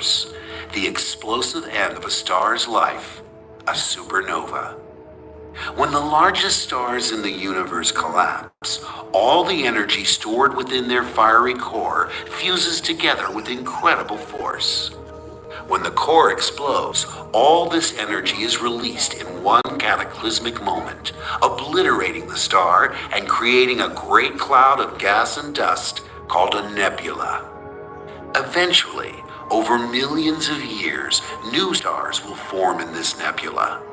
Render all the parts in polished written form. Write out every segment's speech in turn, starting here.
universe, the explosive end of a star's life, a supernova. When the largest stars in the universe collapse, all the energy stored within their fiery core fuses together with incredible force. When the core explodes, all this energy is released in one cataclysmic moment, obliterating the star and creating a great cloud of gas and dust called a nebula. Eventually, over millions of years, new stars will form in this nebula.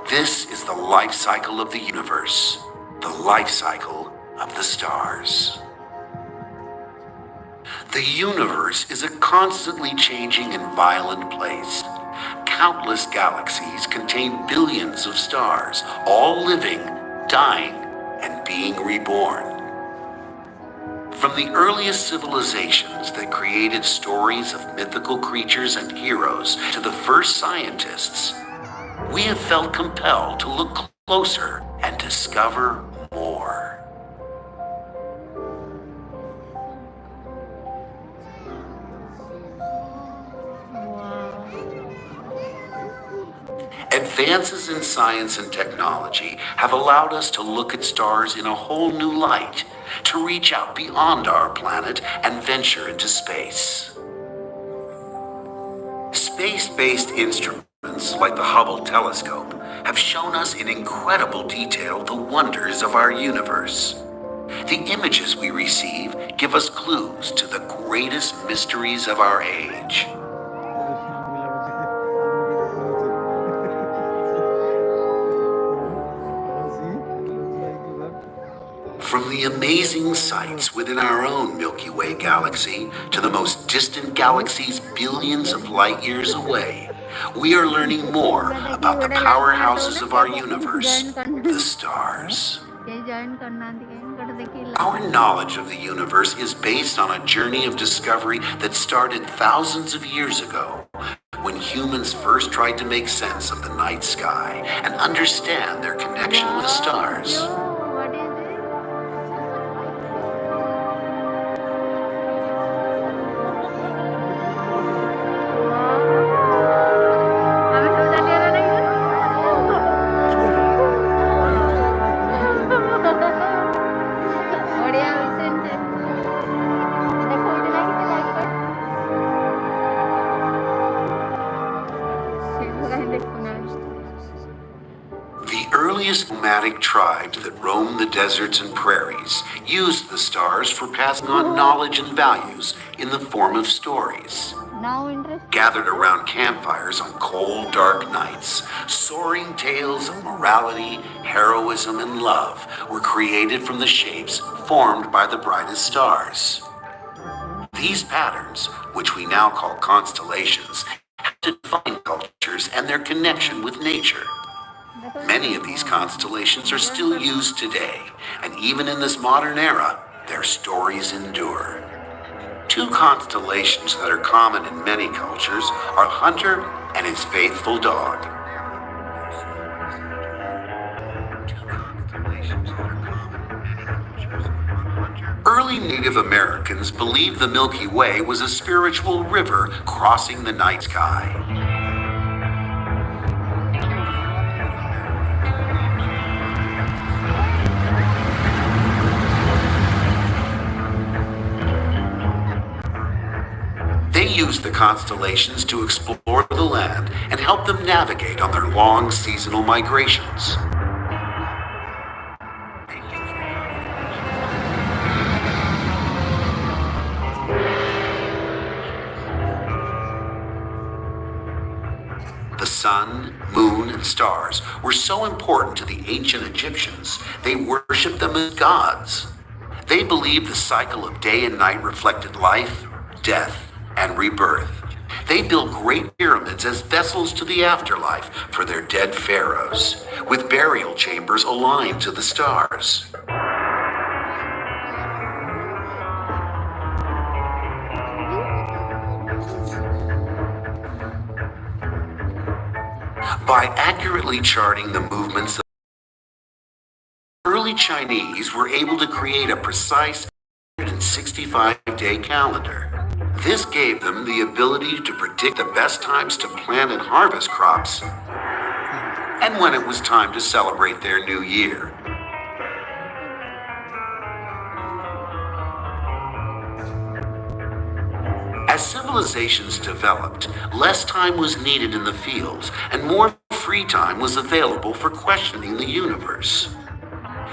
This is the life cycle of the universe, the life cycle of the stars. The universe is a constantly changing and violent place. Countless galaxies contain billions of stars, all living, dying, and being reborn. From the earliest civilizations that created stories of mythical creatures and heroes to the first scientists, we have felt compelled to look closer and discover more. Advances in science and technology have allowed us to look at stars in a whole new light, to reach out beyond our planet and venture into space. Space-based instruments like the Hubble telescope have shown us in incredible detail the wonders of our universe. The images we receive give us clues to the greatest mysteries of our age. From the amazing sights within our own Milky Way galaxy to the most distant galaxies billions of light years away, we are learning more about the powerhouses of our universe, the stars. Our knowledge of the universe is based on a journey of discovery that started thousands of years ago, when humans first tried to make sense of the night sky and understand their connection with the stars. Nomadic tribes that roamed the deserts and prairies used the stars for passing on knowledge and values in the form of stories. Gathered around campfires on cold, dark nights, soaring tales of morality, heroism, and love were created from the shapes formed by the brightest stars. These patterns, which we now call constellations, have to define cultures and their connection with nature. Many of these constellations are still used today, and even in this modern era, their stories endure. Two constellations that are common in many cultures are Hunter and his faithful dog. Early Native Americans believed the Milky Way was a spiritual river crossing the night sky. They used the constellations to explore the land and help them navigate on their long seasonal migrations. The sun, moon, and stars were so important to the ancient Egyptians, they worshipped them as gods. They believed the cycle of day and night reflected life, death, and rebirth. They built great pyramids as vessels to the afterlife for their dead pharaohs, with burial chambers aligned to the stars. By accurately charting the movements of early Chinese were able to create a precise 165-day calendar. This gave them the ability to predict the best times to plant and harvest crops, and when it was time to celebrate their new year. As civilizations developed, less time was needed in the fields, and more free time was available for questioning the universe.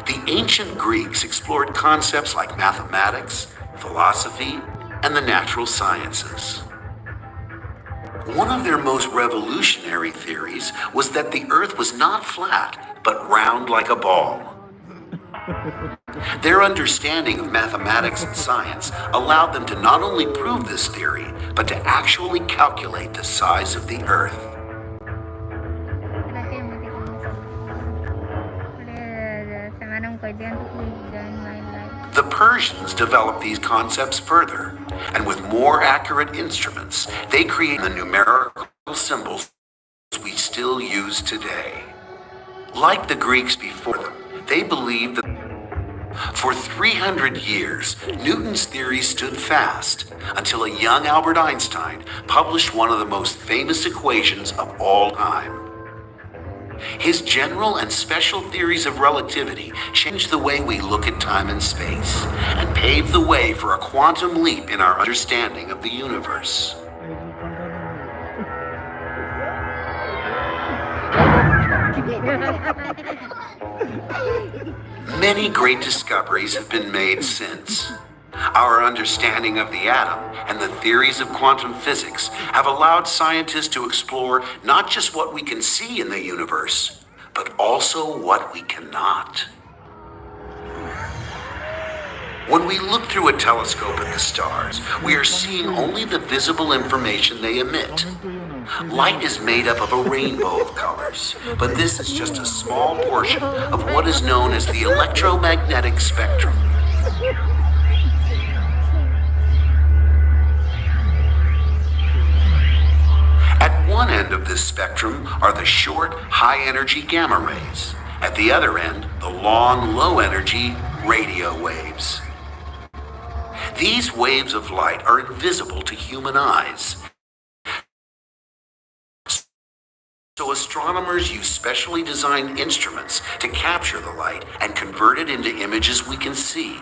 The ancient Greeks explored concepts like mathematics, philosophy, and the natural sciences. One of their most revolutionary theories was that the Earth was not flat, but round like a ball. Their understanding of mathematics and science allowed them to not only prove this theory, but to actually calculate the size of the Earth. The Persians developed these concepts further, and with more accurate instruments, they created the numerical symbols we still use today. Like the Greeks before them, they believed that for 300 years, Newton's theory stood fast until a young Albert Einstein published one of the most famous equations of all time. His general and special theories of relativity changed the way we look at time and space, and paved the way for a quantum leap in our understanding of the universe. Many great discoveries have been made since. Our understanding of the atom and the theories of quantum physics have allowed scientists to explore not just what we can see in the universe, but also what we cannot. When we look through a telescope at the stars, we are seeing only the visible information they emit. Light is made up of a rainbow of colors, but this is just a small portion of what is known as the electromagnetic spectrum. At one end of this spectrum are the short, high-energy gamma rays. At the other end, the long, low-energy radio waves. These waves of light are invisible to human eyes. So astronomers use specially designed instruments to capture the light and convert it into images we can see.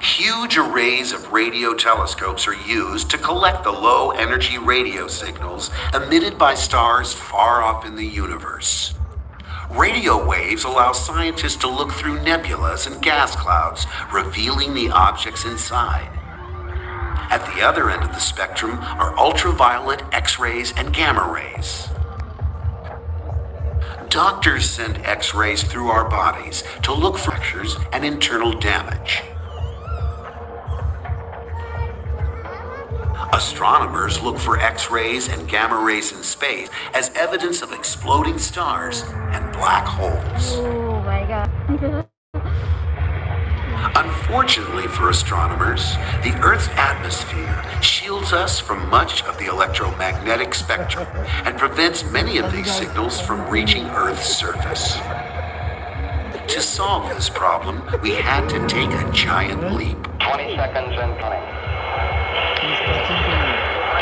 Huge arrays of radio telescopes are used to collect the low-energy radio signals emitted by stars far off in the universe. Radio waves allow scientists to look through nebulas and gas clouds, revealing the objects inside. At the other end of the spectrum are ultraviolet, X-rays, and gamma rays. Doctors send X-rays through our bodies to look for fractures and internal damage. Astronomers look for X-rays and gamma rays in space as evidence of exploding stars and black holes. Oh my God. Unfortunately for astronomers, the Earth's atmosphere shields us from much of the electromagnetic spectrum and prevents many of these signals from reaching Earth's surface. To solve this problem, we had to take a giant leap. 20 seconds and coming.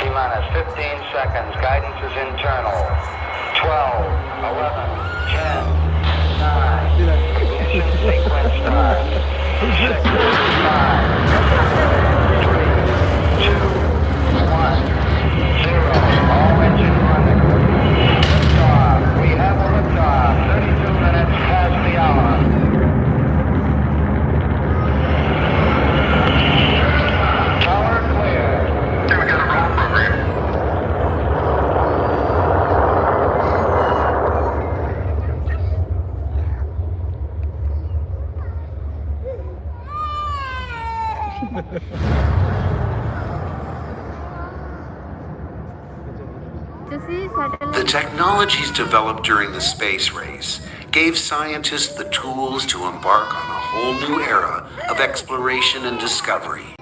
T-minus 15 seconds. Guidance is internal. 12, 11, 10, 9. Ignition sequence start. 6, 5, 4, 3, 2, 1, 0. All engine running. Liftoff. We have a liftoff. 32 minutes past the hour. Tower clear. Can we get a roll program? The technologies developed during the space race gave scientists the tools to embark on a whole new era of exploration and discovery.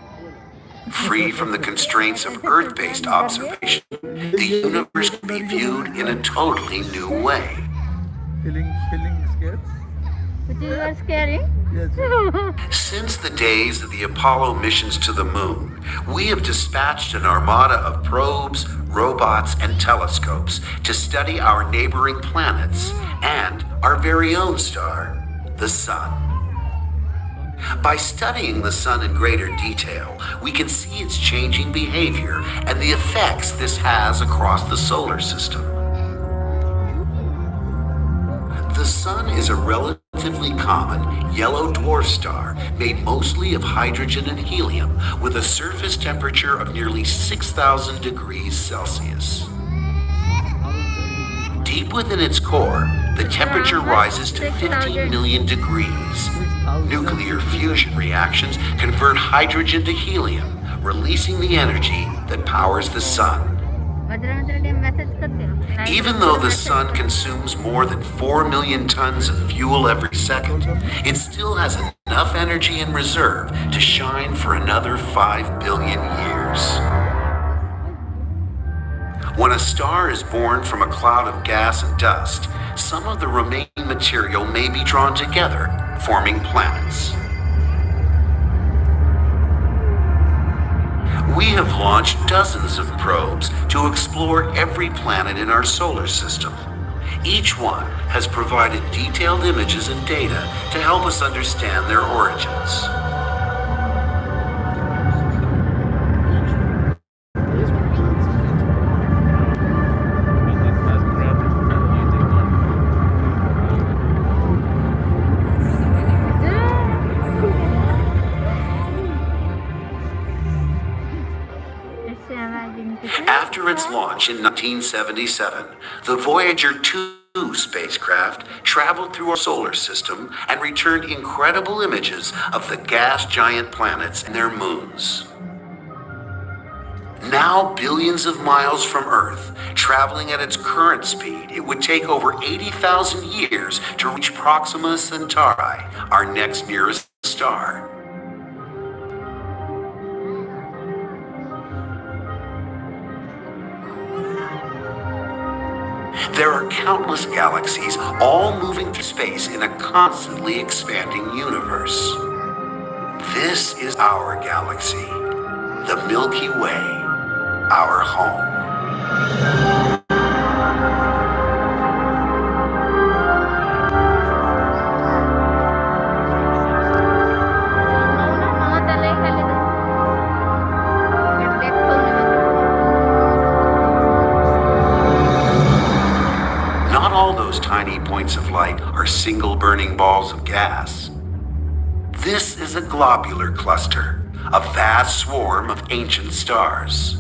Free from the constraints of Earth-based observation, the universe could be viewed in a totally new way. Feeling scared? Which is scary. Since the days of the Apollo missions to the moon, we have dispatched an armada of probes, robots, and telescopes to study our neighboring planets and our very own star, the Sun. By studying the Sun in greater detail, we can see its changing behavior and the effects this has across the solar system. The Sun is a relatively common yellow dwarf star made mostly of hydrogen and helium with a surface temperature of nearly 6,000 degrees Celsius. Deep within its core, the temperature rises to 15 million degrees. Nuclear fusion reactions convert hydrogen to helium, releasing the energy that powers the Sun. Even though the Sun consumes more than 4 million tons of fuel every second, it still has enough energy in reserve to shine for another 5 billion years. When a star is born from a cloud of gas and dust, some of the remaining material may be drawn together, forming planets. We have launched dozens of probes to explore every planet in our solar system. Each one has provided detailed images and data to help us understand their origins. After its launch in 1977, the Voyager 2 spacecraft traveled through our solar system and returned incredible images of the gas giant planets and their moons. Now billions of miles from Earth, traveling at its current speed, it would take over 80,000 years to reach Proxima Centauri, our next nearest star. There are countless galaxies, all moving through space in a constantly expanding universe. This is our galaxy, the Milky Way, our home. All those tiny points of light are single burning balls of gas. This is a globular cluster, a vast swarm of ancient stars.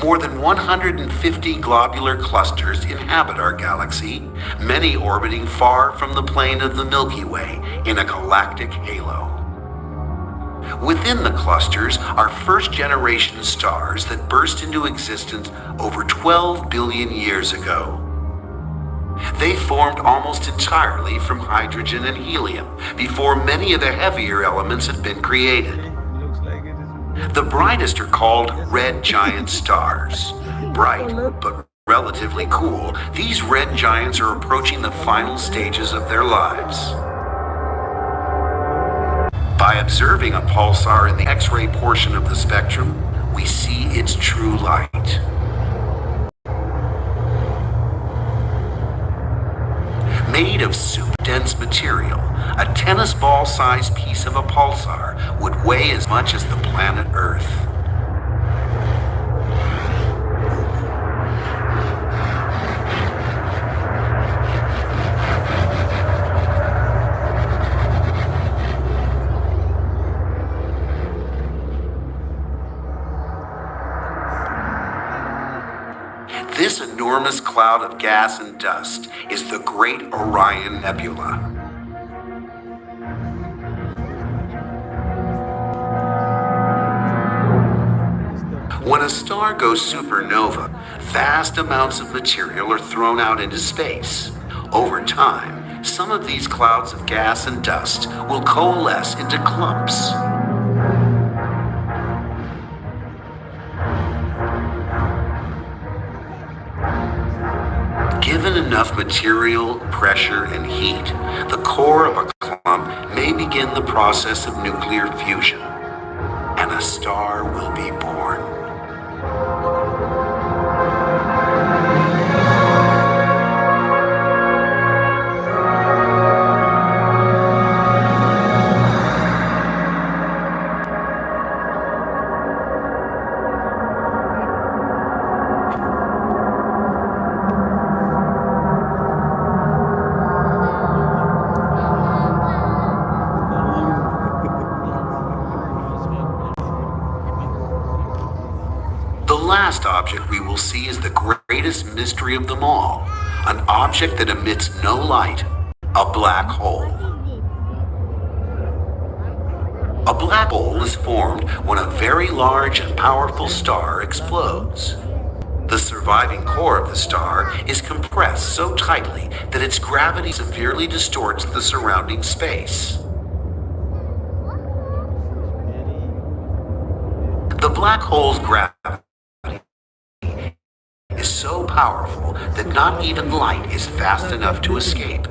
More than 150 globular clusters inhabit our galaxy, many orbiting far from the plane of the Milky Way in a galactic halo. Within the clusters are first-generation stars that burst into existence over 12 billion years ago. They formed almost entirely from hydrogen and helium before many of the heavier elements had been created. The brightest are called red giant stars. Bright, but relatively cool, these red giants are approaching the final stages of their lives. By observing a pulsar in the X-ray portion of the spectrum, we see its true light. Made of super dense material, a tennis ball-sized piece of a pulsar would weigh as much as the planet Earth. This enormous cloud of gas and dust is the Great Orion Nebula. When a star goes supernova, vast amounts of material are thrown out into space. Over time, some of these clouds of gas and dust will coalesce into clumps. Given enough material, pressure, and heat, the core of a clump may begin the process of nuclear fusion, and a star will be born. The last object we will see is the greatest mystery of them all, an object that emits no light, a black hole. A black hole is formed when a very large and powerful star explodes. The surviving core of the star is compressed so tightly that its gravity severely distorts the surrounding space. The black hole's gravity is so powerful that not even light is fast enough to escape.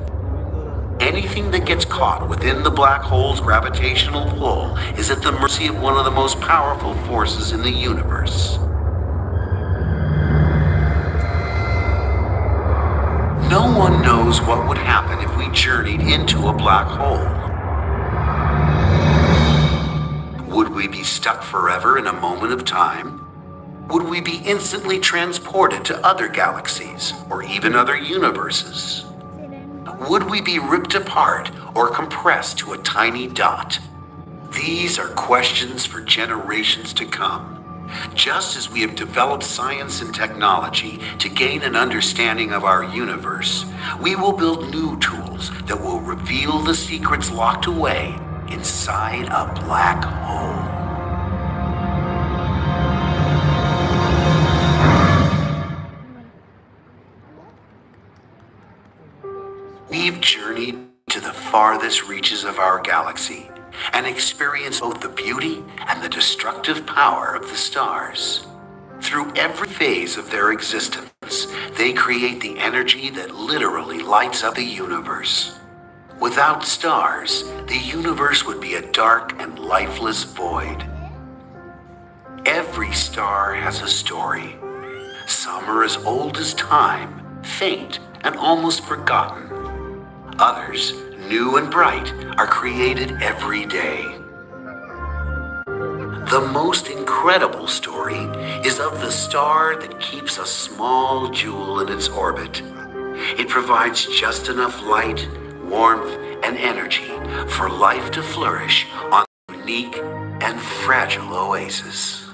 Anything that gets caught within the black hole's gravitational pull is at the mercy of one of the most powerful forces in the universe. No one knows what would happen if we journeyed into a black hole. Would we be stuck forever in a moment of time? Would we be instantly transported to other galaxies or even other universes? Would we be ripped apart or compressed to a tiny dot? These are questions for generations to come. Just as we have developed science and technology to gain an understanding of our universe, we will build new tools that will reveal the secrets locked away inside a black hole. We've journeyed to the farthest reaches of our galaxy and experienced both the beauty and the destructive power of the stars. Through every phase of their existence, they create the energy that literally lights up the universe. Without stars, the universe would be a dark and lifeless void. Every star has a story. Some are as old as time, faint, and almost forgotten. Others, new and bright, are created every day. The most incredible story is of the star that keeps a small jewel in its orbit. It provides just enough light, warmth, and energy for life to flourish on a unique and fragile oasis.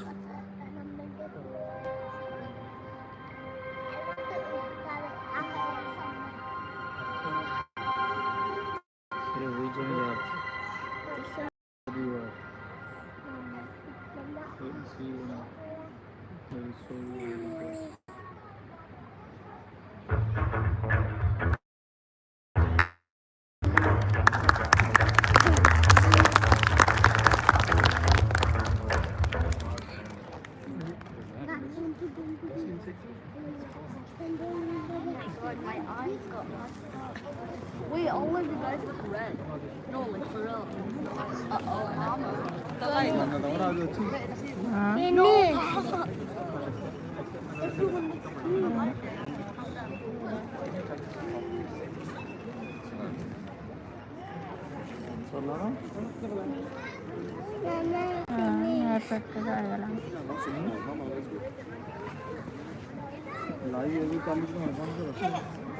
My eyes got messed up. Wait, all of you guys look red. No, like for real. Uh-oh, mama. The light. No. Everyone looks blue. Live अभी चालू